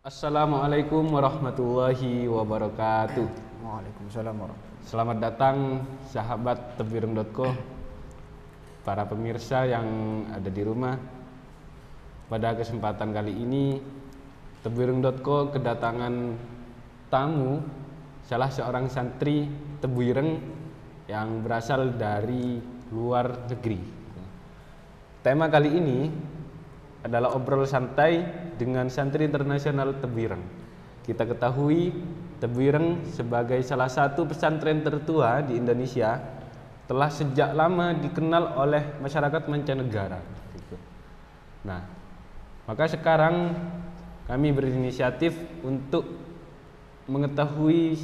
Assalamualaikum warahmatullahi wabarakatuh. Waalaikumsalam warahmatullahi. Selamat datang sahabat tebireng.co, para pemirsa yang ada di rumah. Pada kesempatan kali ini tebireng.co kedatangan tamu, salah seorang santri Tebuireng yang berasal dari luar negeri. Tema kali ini adalah obrol santai dengan santri internasional Tebuireng. Kita ketahui Tebuireng sebagai salah satu pesantren tertua di Indonesia telah sejak lama dikenal oleh masyarakat mancanegara. Nah, maka sekarang kami berinisiatif untuk mengetahui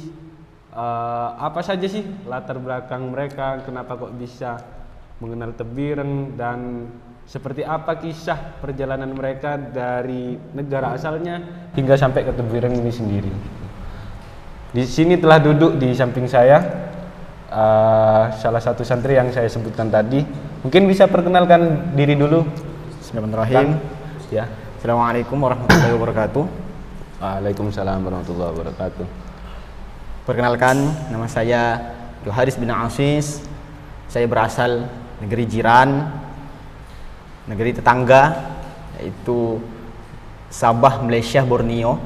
apa saja sih latar belakang mereka, kenapa kok bisa mengenal Tebuireng, dan seperti apa kisah perjalanan mereka dari negara asalnya hingga sampai ke Tebuireng ini sendiri. Di sini telah duduk di samping saya salah satu santri yang saya sebutkan tadi. Mungkin bisa perkenalkan diri dulu. Bismillahirrahmanirrahim. Ya. Assalamualaikum warahmatullahi wabarakatuh. Waalaikumsalam warahmatullahi wabarakatuh. Perkenalkan, nama saya Joharis bin Asis. Saya berasal negeri jiran, negeri tetangga, yaitu Sabah, Malaysia, Borneo.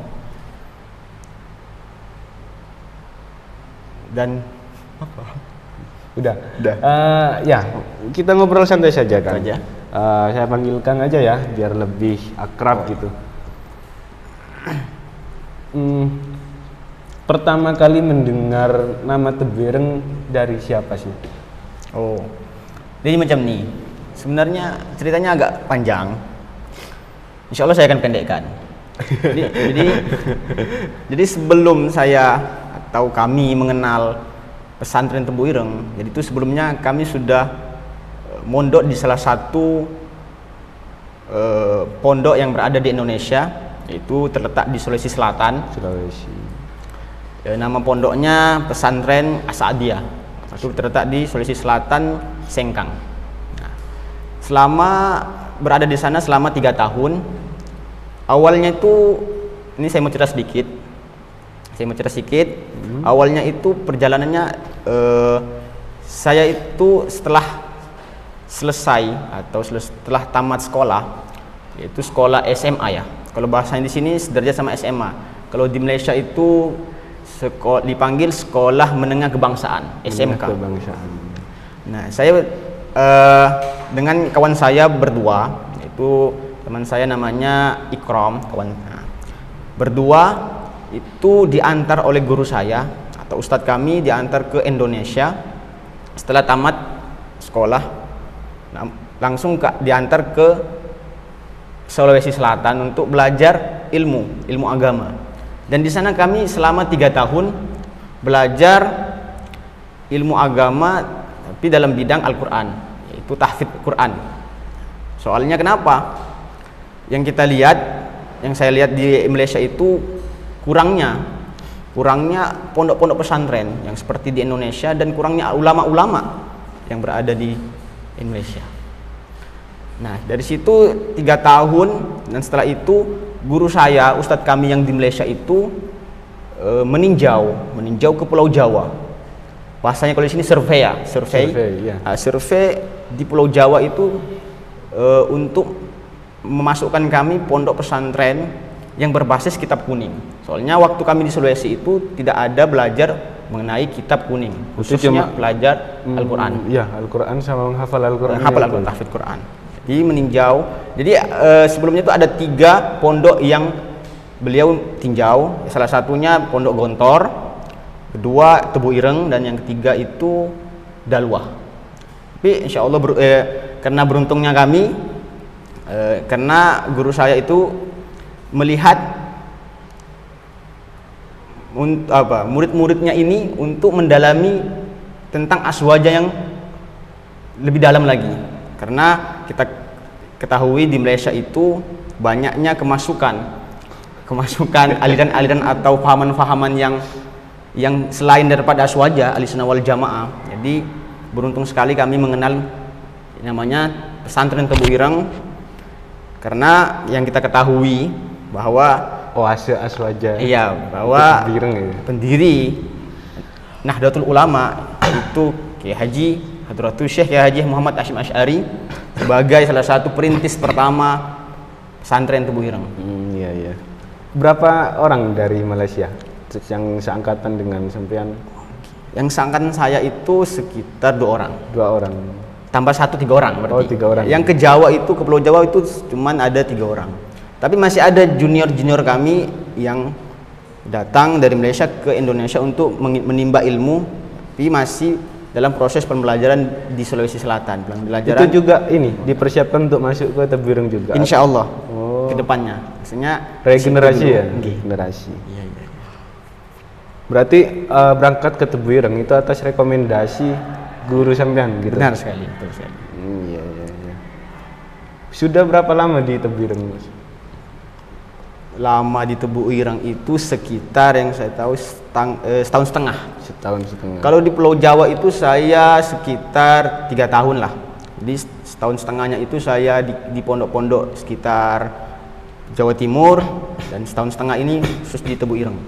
Dan Udah. Ya, kita ngobrol santai saja kan. Saya panggil Kang aja ya, biar lebih akrab gitu. Pertama kali mendengar nama Tebuireng dari siapa sih? Jadi macam nih. Sebenarnya ceritanya agak panjang. Insya Allah saya akan pendekkan. Jadi sebelum saya atau kami mengenal pesantren Tebuireng, jadi itu sebelumnya kami sudah mondok di salah satu pondok yang berada di Indonesia, yaitu terletak di Sulawesi Selatan. Nama pondoknya Pesantren As-Sa'diyah. Itu terletak di Sulawesi Selatan, Sengkang. Selama berada di sana selama 3 tahun, awalnya itu, ini saya mau cerita sedikit. Awalnya itu perjalanannya, saya itu setelah selesai atau setelah tamat sekolah, yaitu sekolah SMA ya. Kalau bahasanya di sini sederajat sama SMA. Kalau di Malaysia itu dipanggil sekolah menengah kebangsaan, SMK. Nah, saya dengan kawan saya berdua, yaitu teman saya namanya Ikram, berdua itu diantar oleh guru saya atau ustadz kami, diantar ke Indonesia setelah tamat sekolah, langsung diantar ke Sulawesi Selatan untuk belajar ilmu agama. Dan di sana kami selama 3 tahun belajar ilmu agama, tapi dalam bidang Al-Quran, yaitu tahfidz Quran. Soalnya kenapa? Yang saya lihat di Malaysia itu kurangnya pondok-pondok pesantren yang seperti di Indonesia, dan kurangnya ulama-ulama yang berada di Indonesia. Nah, dari situ 3 tahun, dan setelah itu guru saya, ustadz kami yang di Malaysia itu meninjau ke Pulau Jawa. Bahasanya kalau di sini survei ya, survei di Pulau Jawa itu untuk memasukkan kami pondok pesantren yang berbasis kitab kuning. Soalnya waktu kami di Sulawesi itu tidak ada belajar mengenai kitab kuning, khususnya belajar Al-Quran. Ya, Al-Quran sama menghafal Al-Quran. Tahfidz Quran. Jadi meninjau. Jadi sebelumnya itu ada 3 pondok yang beliau tinjau. Salah satunya Pondok Gontor, kedua Tebuireng, dan yang ketiga itu Dalwah. Tapi insya Allah karena beruntungnya kami, karena guru saya itu melihat murid-muridnya ini untuk mendalami tentang aswaja yang lebih dalam lagi. Karena kita ketahui di Malaysia itu banyaknya kemasukan aliran-aliran atau fahaman-fahaman yang selain daripada aswaja Ahlussunnah wal Jamaah. Jadi beruntung sekali kami mengenal namanya pesantren Tebuireng, karena yang kita ketahui bahwa Oase Aswaja. Iya, bahwa Tebu Ireng ya. pendiri Nahdlatul Ulama itu Kiai Haji Hadratus Syekh Kiai Haji Muhammad Hasyim Asy'ari sebagai salah satu perintis pertama pesantren Tebu Ireng. Iya iya. Berapa orang dari Malaysia yang seangkatan dengan sampean? Yang seangkatan saya itu sekitar 2 orang. 2 orang. Tambah 1 3 orang berarti. Oh, 3 orang. Yang ke Jawa itu, ke Pulau Jawa itu cuman ada 3 orang. Tapi masih ada junior-junior kami yang datang dari Malaysia ke Indonesia untuk menimba ilmu, tapi masih dalam proses pembelajaran di Sulawesi Selatan. Pembelajaran Itu juga ini dipersiapkan untuk masuk ke Tebu Ireng juga. Insya Allah Oh. ke depannya. Maksudnya Regenerasi ya? Nggih. Regenerasi. Iya, iya. Berarti berangkat ke Tebu Ireng itu atas rekomendasi guru sampean gitu. Benar sekali, betul sekali. Iya iya iya. Sudah berapa lama di Tebu Ireng, Mas? Lama di Tebu Ireng itu sekitar yang saya tahu setahun setengah. Setahun setengah. Kalau di Pulau Jawa itu saya sekitar 3 tahun lah. Jadi setahun setengahnya itu saya di pondok-pondok sekitar Jawa Timur, dan setahun setengah ini khusus di Tebu Ireng.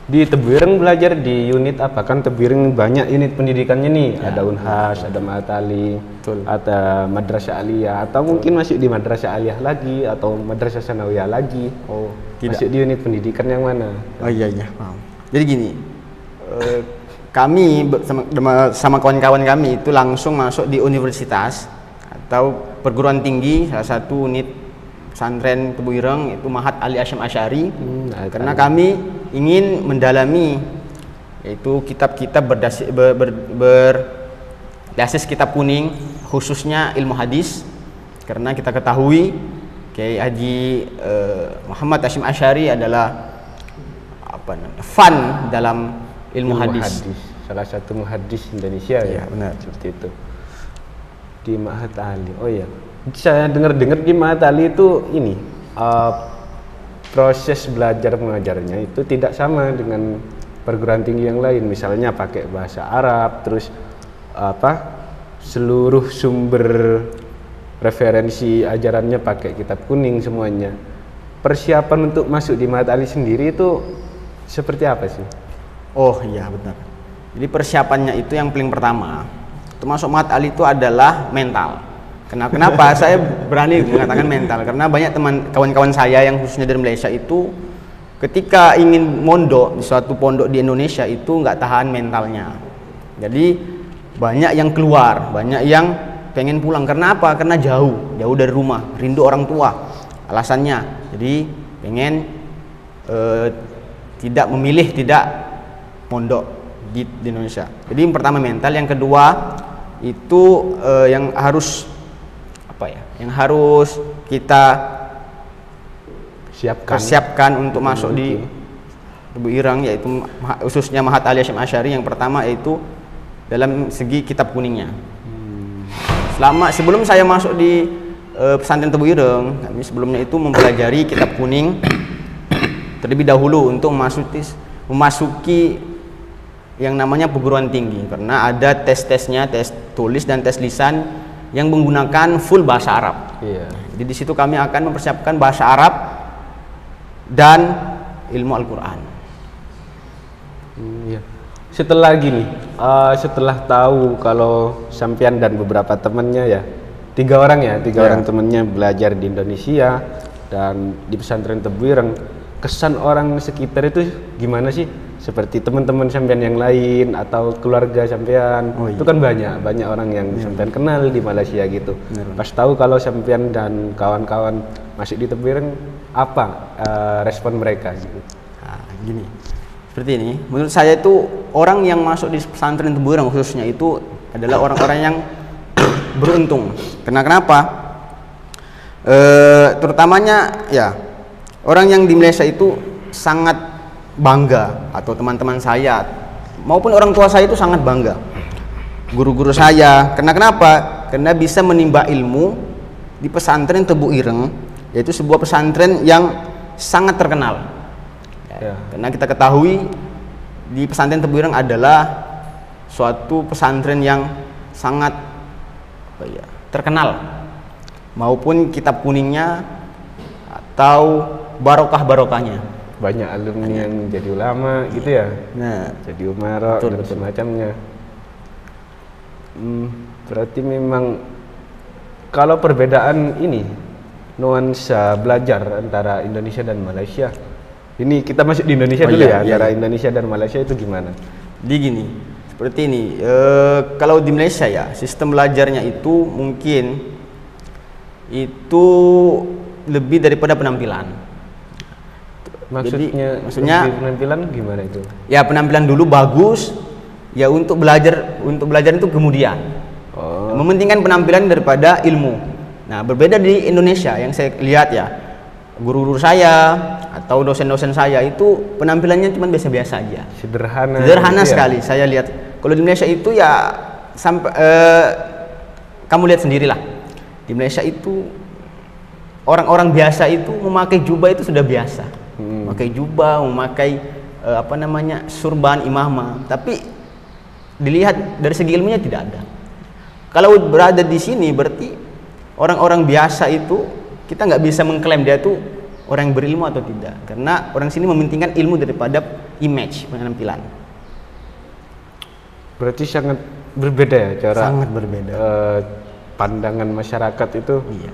Di Tebu Ireng belajar di unit apa? Kan Tebu Ireng banyak unit pendidikannya nih. Ya. Ada Unhas, ada Ma'atali, Betul. ada Madrasah Aliyah, atau mungkin masuk di Madrasah Aliyah lagi, atau Madrasah Sanawiyah lagi. Oh, tidak. Masuk di unit pendidikan yang mana? Oh iya iya, paham. Jadi gini, kami sama kawan-kawan kami itu langsung masuk di universitas atau perguruan tinggi, salah satu unit pesantren Tebu Ireng itu Mahat Ali Hasyim Asy'ari. Karena kami ingin mendalami yaitu kitab-kitab berbasis kitab kuning, khususnya ilmu hadis, karena kita ketahui Kiai Haji Muhammad Hasyim Asy'ari adalah fan dalam ilmu hadis. Salah satu muhaddis Indonesia Ya, ya. benar. Seperti itu. Di Mahat Ali. Oh iya. Saya dengar-dengar di Mahat Ali itu ini proses belajar mengajarnya itu tidak sama dengan perguruan tinggi yang lain. Misalnya pakai bahasa Arab, terus seluruh sumber referensi ajarannya pakai kitab kuning semuanya. Persiapan untuk masuk di Mahat Ali sendiri itu seperti apa sih? Oh iya benar. Jadi persiapannya itu yang paling pertama, untuk masuk Mahat Ali itu adalah mental. Kenapa saya berani mengatakan mental? Karena banyak kawan-kawan saya yang khususnya dari Malaysia itu ketika ingin mondok di suatu pondok di Indonesia itu nggak tahan mentalnya. Jadi banyak yang keluar, banyak yang pengen pulang. Karena apa? Karena jauh dari rumah, rindu orang tua. Alasannya, jadi pengen tidak mondok di Indonesia. Jadi yang pertama mental, yang kedua itu yang harus kita siapkan untuk masuk di Tebu Ireng, yaitu khususnya Mahat Ali Hasyim Asy'ari. Yang pertama yaitu dalam segi kitab kuningnya. Sebelum saya masuk di pesantren Tebu Ireng, kami sebelumnya itu mempelajari kitab kuning terlebih dahulu untuk memasuki yang namanya perguruan tinggi, karena ada tes-tesnya, tes tulis dan tes lisan yang menggunakan full bahasa Arab. Iya. Jadi di situ kami akan mempersiapkan bahasa Arab dan ilmu Al-Qur'an. Iya. Setelah setelah tahu kalau sampean dan beberapa temannya ya, 3 orang ya, 3 orang temannya belajar di Indonesia dan di pesantren Tebu Ireng, kesan orang sekitar itu gimana sih? Seperti teman-teman sampean yang lain atau keluarga sampean. Oh, iya. Itu kan banyak orang yang sampean kenal di Malaysia gitu. Benar. Pas tahu kalau sampean dan kawan-kawan masuk di Tebu Ireng, apa respon mereka gitu? Nah, gini. Seperti ini, menurut saya itu orang yang masuk di pesantren Tebu Ireng khususnya itu adalah orang-orang yang beruntung. Kenapa? Terutamanya ya orang yang di Malaysia itu sangat bangga, atau teman-teman saya maupun orang tua saya itu sangat bangga, guru-guru saya. Kenapa? Karena bisa menimba ilmu di pesantren Tebu Ireng, yaitu sebuah pesantren yang sangat terkenal. Ya. Karena kita ketahui di pesantren Tebu Ireng adalah suatu pesantren yang sangat terkenal, maupun kitab kuningnya atau barokahnya. Banyak alumni yang jadi ulama gitu ya. Nah, Jadi umara Betul, dan betul. semacamnya. Berarti memang kalau perbedaan ini nuansa belajar antara Indonesia dan Malaysia. Ini kita masuk di Indonesia Oh dulu iya, ya. iya, Antara iya. Indonesia dan Malaysia itu gimana? Jadi gini, seperti ini. Kalau di Malaysia ya, sistem belajarnya itu mungkin itu lebih daripada penampilan. Maksudnya maksudnya- lebih penampilan gimana itu? Ya penampilan dulu bagus, ya untuk belajar itu kemudian. Oh, Mementingkan penampilan daripada ilmu. Nah, berbeda di Indonesia yang saya lihat ya, guru-guru saya atau dosen-dosen saya itu penampilannya cuma biasa-biasa aja. sederhana. Sederhana gitu ya? sekali. Saya lihat kalau di Malaysia itu ya sampai kamu lihat sendirilah. Di Malaysia itu orang-orang biasa itu memakai jubah itu sudah biasa. Memakai jubah, memakai surban imamah, tapi dilihat dari segi ilmunya tidak ada. Kalau berada di sini berarti orang-orang biasa itu kita nggak bisa mengklaim dia tuh orang yang berilmu atau tidak, karena orang sini mementingkan ilmu daripada image penampilan. Berarti sangat berbeda ya cara Sangat berbeda. pandangan masyarakat itu. Iya.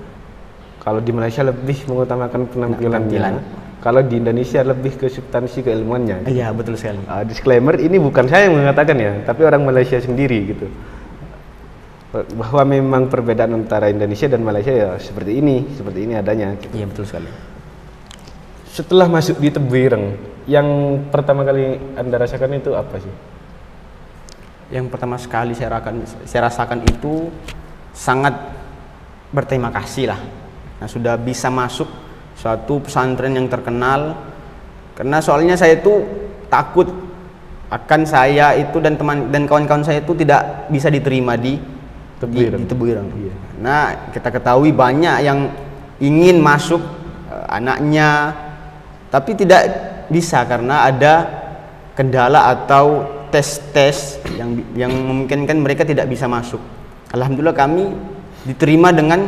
Kalau di Malaysia lebih mengutamakan penampilannya. Penampilan. Kalau di Indonesia lebih ke substansi keilmuannya. Iya, betul sekali. Disclaimer, ini bukan saya yang mengatakan ya, tapi orang Malaysia sendiri gitu. Bahwa memang perbedaan antara Indonesia dan Malaysia ya seperti ini adanya. Gitu. Iya, betul sekali. Setelah masuk di Tebu Ireng, yang pertama kali Anda rasakan itu apa sih? Yang pertama sekali saya rasakan itu sangat berterima kasih lah. Nah, sudah bisa masuk suatu pesantren yang terkenal, karena soalnya saya itu takut akan saya itu dan kawan-kawan saya itu tidak bisa diterima di Tebu Ireng. Iya. Nah, kita ketahui banyak yang ingin masuk anaknya, tapi tidak bisa karena ada kendala atau tes yang memungkinkan mereka tidak bisa masuk. Alhamdulillah kami diterima dengan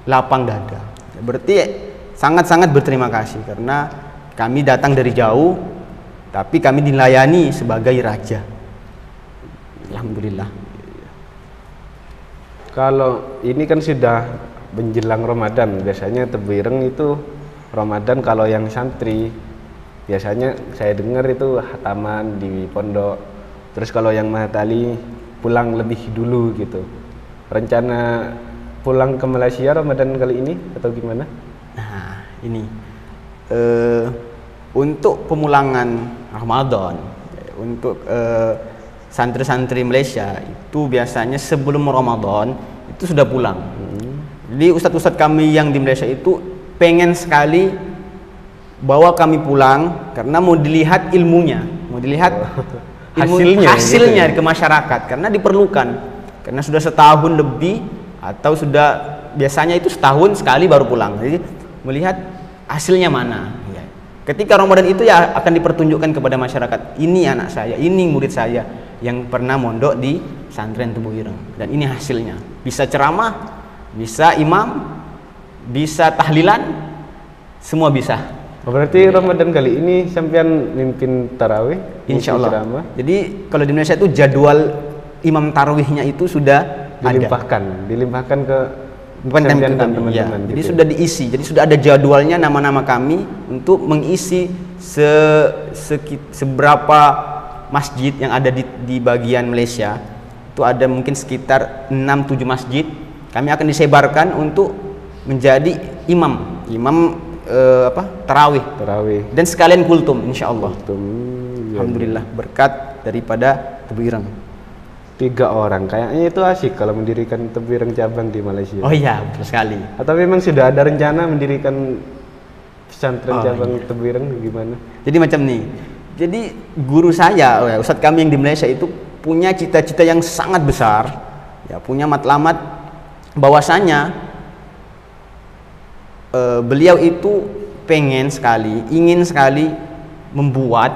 lapang dada. Berarti sangat-sangat berterima kasih karena kami datang dari jauh, tapi kami dilayani sebagai raja. Alhamdulillah. Kalau ini kan sudah menjelang Ramadan, biasanya Tebu Ireng itu Ramadan kalau yang santri biasanya saya dengar itu hataman di pondok. Terus kalau yang Mahatali pulang lebih dulu gitu. Rencana pulang ke Malaysia Ramadan kali ini atau gimana? Nah, ini untuk pemulangan Ramadan untuk santri-santri Malaysia itu biasanya sebelum Ramadan itu sudah pulang. Jadi ustadz-ustadz kami yang di Malaysia itu pengen sekali bawa kami pulang karena mau dilihat ilmunya, mau dilihat hasilnya gitu ya? ke masyarakat, karena diperlukan, karena sudah setahun lebih atau sudah biasanya itu setahun sekali baru pulang. Jadi melihat hasilnya mana. Ya. Ketika Ramadan itu ya akan dipertunjukkan kepada masyarakat, ini anak saya, ini murid saya yang pernah mondok di pesantren Tebu Ireng, dan ini hasilnya. Bisa ceramah, bisa imam, bisa tahlilan, semua bisa. Berarti Ramadan kali ini sampean mimpin tarawih, Insya ngisi Allah. ceramah, Jadi kalau di Indonesia itu jadwal imam tarawihnya itu sudah dilimpahkan ke bukan sekalian dan kami, teman-teman. ya. gitu Jadi ya? sudah diisi. Jadi sudah ada jadwalnya nama-nama kami untuk mengisi seberapa masjid yang ada di bagian Malaysia. Itu ada mungkin sekitar 6-7 masjid. Kami akan disebarkan untuk menjadi imam tarawih dan sekalian kultum insyaallah. Alhamdulillah berkat daripada Tebu Ireng. 3 orang, kayaknya itu asik kalau mendirikan Tebu Ireng cabang di Malaysia. Oh iya, betul sekali. Atau memang sudah ada rencana mendirikan pesantren cabang iya. Tebu Ireng gimana? Jadi macam nih. Jadi guru saya, ustadz kami yang di Malaysia itu punya cita-cita yang sangat besar, ya punya matlamat bahwasanya beliau itu ingin sekali membuat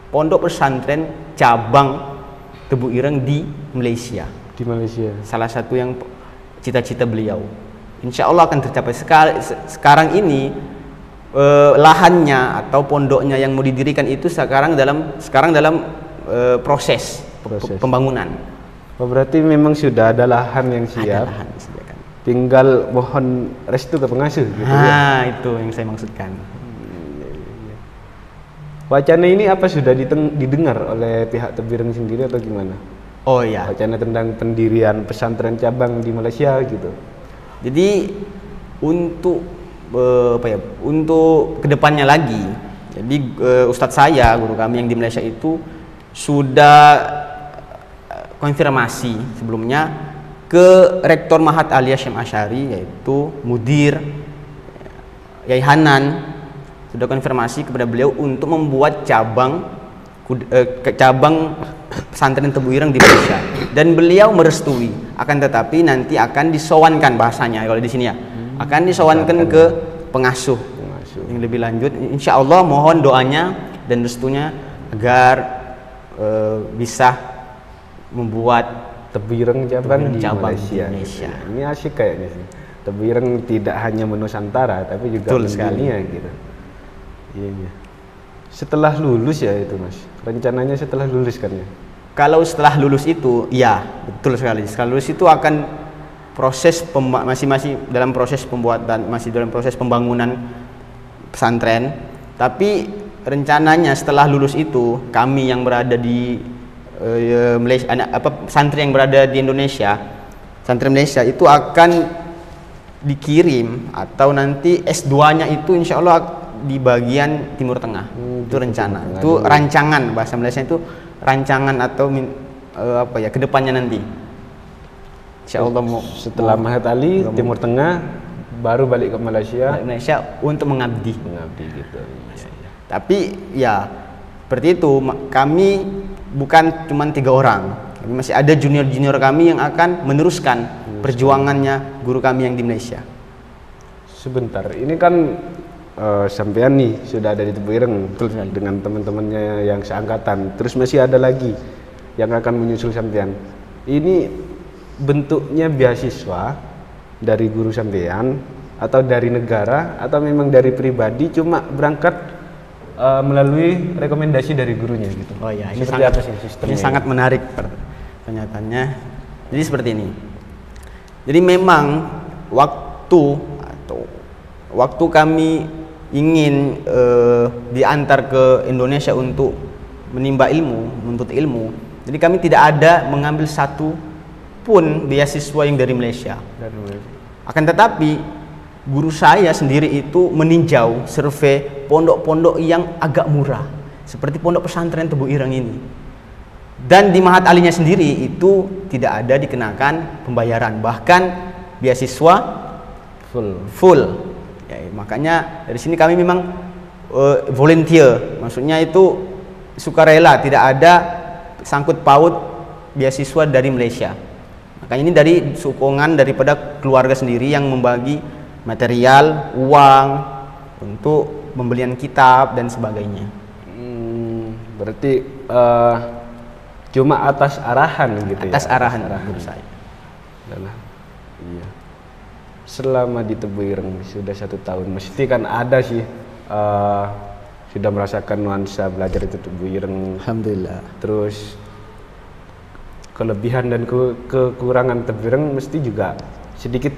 pondok pesantren cabang Tebu Ireng di Malaysia. Di Malaysia. Salah satu yang cita-cita beliau. Insya Allah akan tercapai. Sekarang ini lahannya atau pondoknya yang mau didirikan itu sekarang dalam proses pembangunan. Oh, berarti memang sudah ada lahan yang siap. Ada lahan disediakan. Tinggal mohon restu ke pengasuh gitu Itu yang saya maksudkan. Wacana ini apa sudah didengar oleh pihak Tebireng sendiri atau gimana? Oh iya. Wacana tentang pendirian pesantren cabang di Malaysia gitu. Jadi untuk untuk kedepannya lagi, jadi Ustadz saya, guru kami yang di Malaysia itu sudah konfirmasi sebelumnya ke Rektor Mahat Aliyah Syekh Asy'ari, yaitu Mudir Yai Hanan, sudah konfirmasi kepada beliau untuk membuat cabang pesantren Tebu Ireng di Malaysia, dan beliau merestui. Akan tetapi nanti akan disowankan, bahasanya kalau di sini ya, akan disowankan ke pengasuh yang lebih lanjut. Insya Allah mohon doanya dan restunya agar bisa membuat Tebu Ireng cabang di Malaysia. Indonesia. Ini asik kayaknya sih. Tebu Ireng tidak hanya menusantara tapi juga mendunia gitu. Iya. Setelah lulus ya itu Mas. Rencananya setelah lulus kan ya? Kalau setelah lulus itu, ya betul sekali. Setelah lulus itu akan proses masih dalam proses pembuatan, masih dalam proses pembangunan pesantren. Tapi rencananya setelah lulus itu kami yang berada di Malaysia, pesantren yang berada di Indonesia, pesantren Malaysia itu akan dikirim atau nanti S2-nya itu insya Allah di bagian Timur Tengah. Itu rencana, itu rancangan, bahasa Malaysia itu rancangan atau kedepannya nanti. Insya Allah setelah Mahat Ali Timur Tengah, baru balik ke Malaysia untuk mengabdi gitu. Ya. Tapi ya seperti itu, kami bukan cuma 3 orang, masih ada junior kami yang akan meneruskan perjuangannya guru kami yang di Malaysia. Sebentar, ini kan sampean nih sudah ada di Tebu Ireng dengan teman-temannya yang seangkatan, terus masih ada lagi yang akan menyusul sampean. Ini bentuknya beasiswa dari guru sampean atau dari negara atau memang dari pribadi cuma berangkat melalui rekomendasi dari gurunya gitu? Oh ya, ini seperti apa sih sistemnya? Ini sangat menarik pernyataannya. Jadi seperti ini. Jadi memang waktu kami ingin diantar ke Indonesia untuk menimba ilmu, menuntut ilmu, jadi kami tidak ada mengambil satu pun beasiswa yang dari Malaysia. Akan tetapi guru saya sendiri itu meninjau, survei pondok-pondok yang agak murah, seperti pondok pesantren Tebu Ireng ini. Dan di Mahat Alinya sendiri itu tidak ada dikenakan pembayaran, bahkan beasiswa full. Ya, makanya dari sini kami memang volunteer, maksudnya itu sukarela, tidak ada sangkut paut beasiswa dari Malaysia. Makanya ini dari sokongan daripada keluarga sendiri yang membagi material, uang untuk pembelian kitab dan sebagainya. Berarti cuma atas arahan gitu atas ya? Arahan guru saya. Iya. Selama di Tebu Ireng sudah 1 tahun, mesti kan ada sih sudah merasakan nuansa belajar itu Tebu Ireng. Alhamdulillah. Terus kelebihan dan kekurangan Tebu Ireng mesti juga sedikit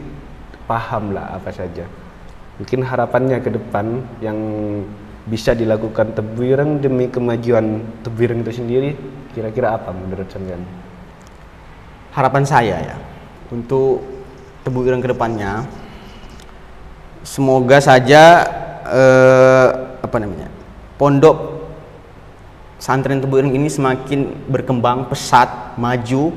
paham lah apa saja. Mungkin harapannya ke depan yang bisa dilakukan Tebu Ireng demi kemajuan Tebu Ireng itu sendiri, kira-kira apa menurut sampean? Harapan saya ya untuk Tebu Ireng ke depannya, semoga saja pondok pesantren Tebu Ireng ini semakin berkembang pesat, maju,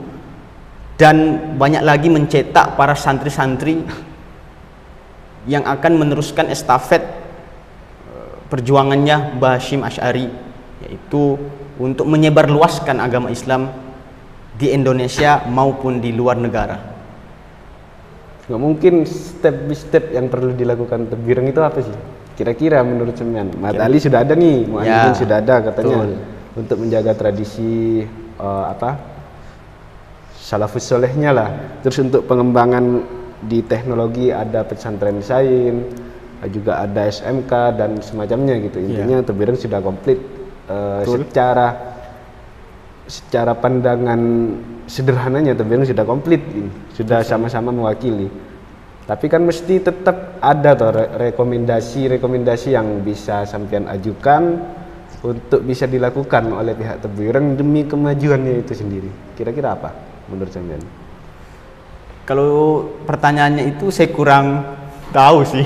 dan banyak lagi mencetak para santri-santri yang akan meneruskan estafet perjuangannya Mbah Hasyim Asy'ari, yaitu untuk menyebarluaskan agama Islam di Indonesia maupun di luar negara. Nggak mungkin step by step yang perlu dilakukan Tebu Ireng itu apa sih? Kira-kira menurut sampean? Mahat Ali sudah ada nih, Mu'adzin sudah ada katanya. Betul. Untuk menjaga tradisi salafus solehnya lah. Terus untuk pengembangan di teknologi ada pesantren sains, juga ada SMK dan semacamnya gitu. Intinya Tebuireng sudah komplit secara pandangan sederhananya. Tebuireng sudah komplit, sudah sama-sama mewakili. Tapi kan mesti tetap ada toh rekomendasi yang bisa sampean ajukan untuk bisa dilakukan oleh pihak Tebuireng demi kemajuannya itu sendiri. Kira-kira apa menurut sampean? Kalau pertanyaannya itu saya kurang tahu sih.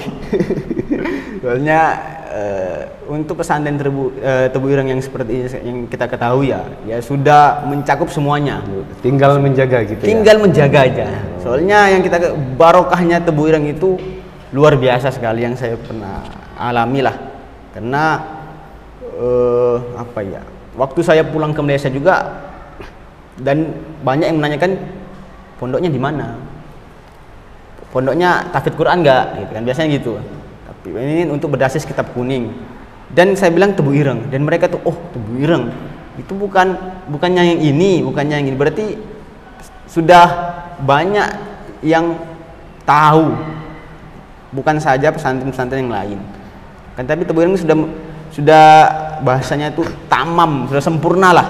Soalnya untuk pesantren Tebuireng yang seperti ini yang kita ketahui ya sudah mencakup semuanya. Tinggal menjaga gitu. Tinggal menjaga aja. Soalnya yang kita barokahnya Tebuireng itu luar biasa sekali yang saya pernah alami lah. Karena apa ya? Waktu saya pulang ke Malaysia juga dan banyak yang menanyakan pondoknya di mana? Pondoknya tahfidz Quran enggak? Gitu kan biasanya gitu. Tapi ini untuk berbasis kitab kuning. Dan saya bilang Tebuireng dan mereka tuh oh Tebuireng itu bukannya yang ini, berarti sudah banyak yang tahu, bukan saja pesantren-pesantren yang lain. Kan tapi Tebuireng sudah bahasanya itu tamam, sudah sempurna lah.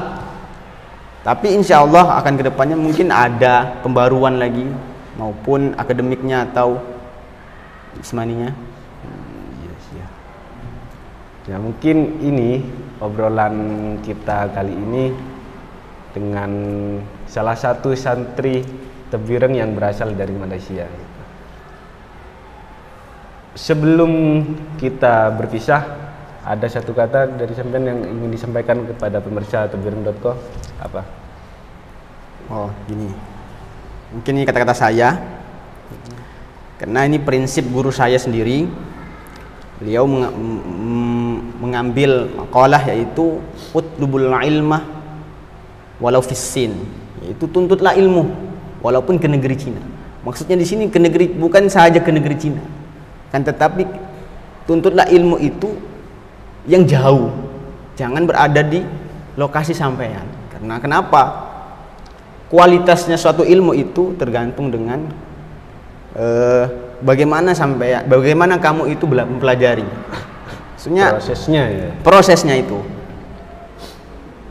Tapi insya Allah akan kedepannya mungkin ada pembaruan lagi maupun akademiknya atau jismaninya. Ya mungkin ini obrolan kita kali ini dengan salah satu santri Tebuireng yang berasal dari Malaysia. Sebelum kita berpisah, ada satu kata dari sampean yang ingin disampaikan kepada pemirsa Tebuireng.co apa? Oh gini, mungkin ini kata-kata saya karena ini prinsip guru saya sendiri. Beliau mengambil makalah yaitu utlubul ilmah walau fissin, yaitu tuntutlah ilmu walaupun ke negeri Cina. Maksudnya di sini ke negeri bukan saja ke negeri Cina, kan tetapi tuntutlah ilmu itu yang jauh, jangan berada di lokasi sampean. Karena kenapa? Kualitasnya suatu ilmu itu tergantung dengan bagaimana kamu itu mempelajari. Maksudnya prosesnya itu.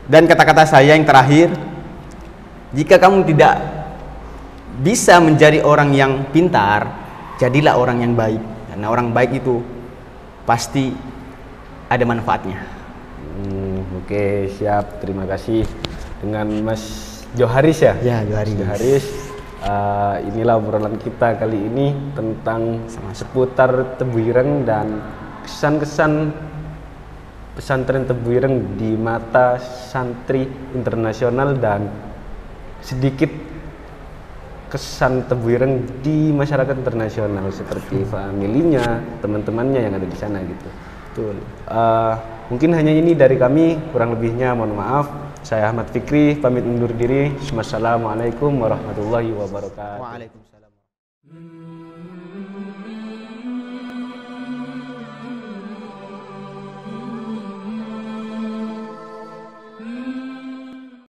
Dan kata-kata saya yang terakhir, jika kamu tidak bisa menjadi orang yang pintar, jadilah orang yang baik. Karena orang baik itu pasti ada manfaatnya. Oke, siap. Terima kasih dengan Mas Joharis ya. Ya, Joharis. Inilah obrolan kita kali ini tentang seputar Tebuireng dan kesan-kesan pesantren Tebuireng di mata santri internasional dan sedikit kesan Tebuireng di masyarakat internasional seperti familinya, teman-temannya yang ada di sana gitu. Betul. Mungkin hanya ini dari kami, kurang lebihnya mohon maaf. Saya Ahmad Fikri pamit undur diri. Wassalamualaikum warahmatullahi wabarakatuh. Waalaikumsalam.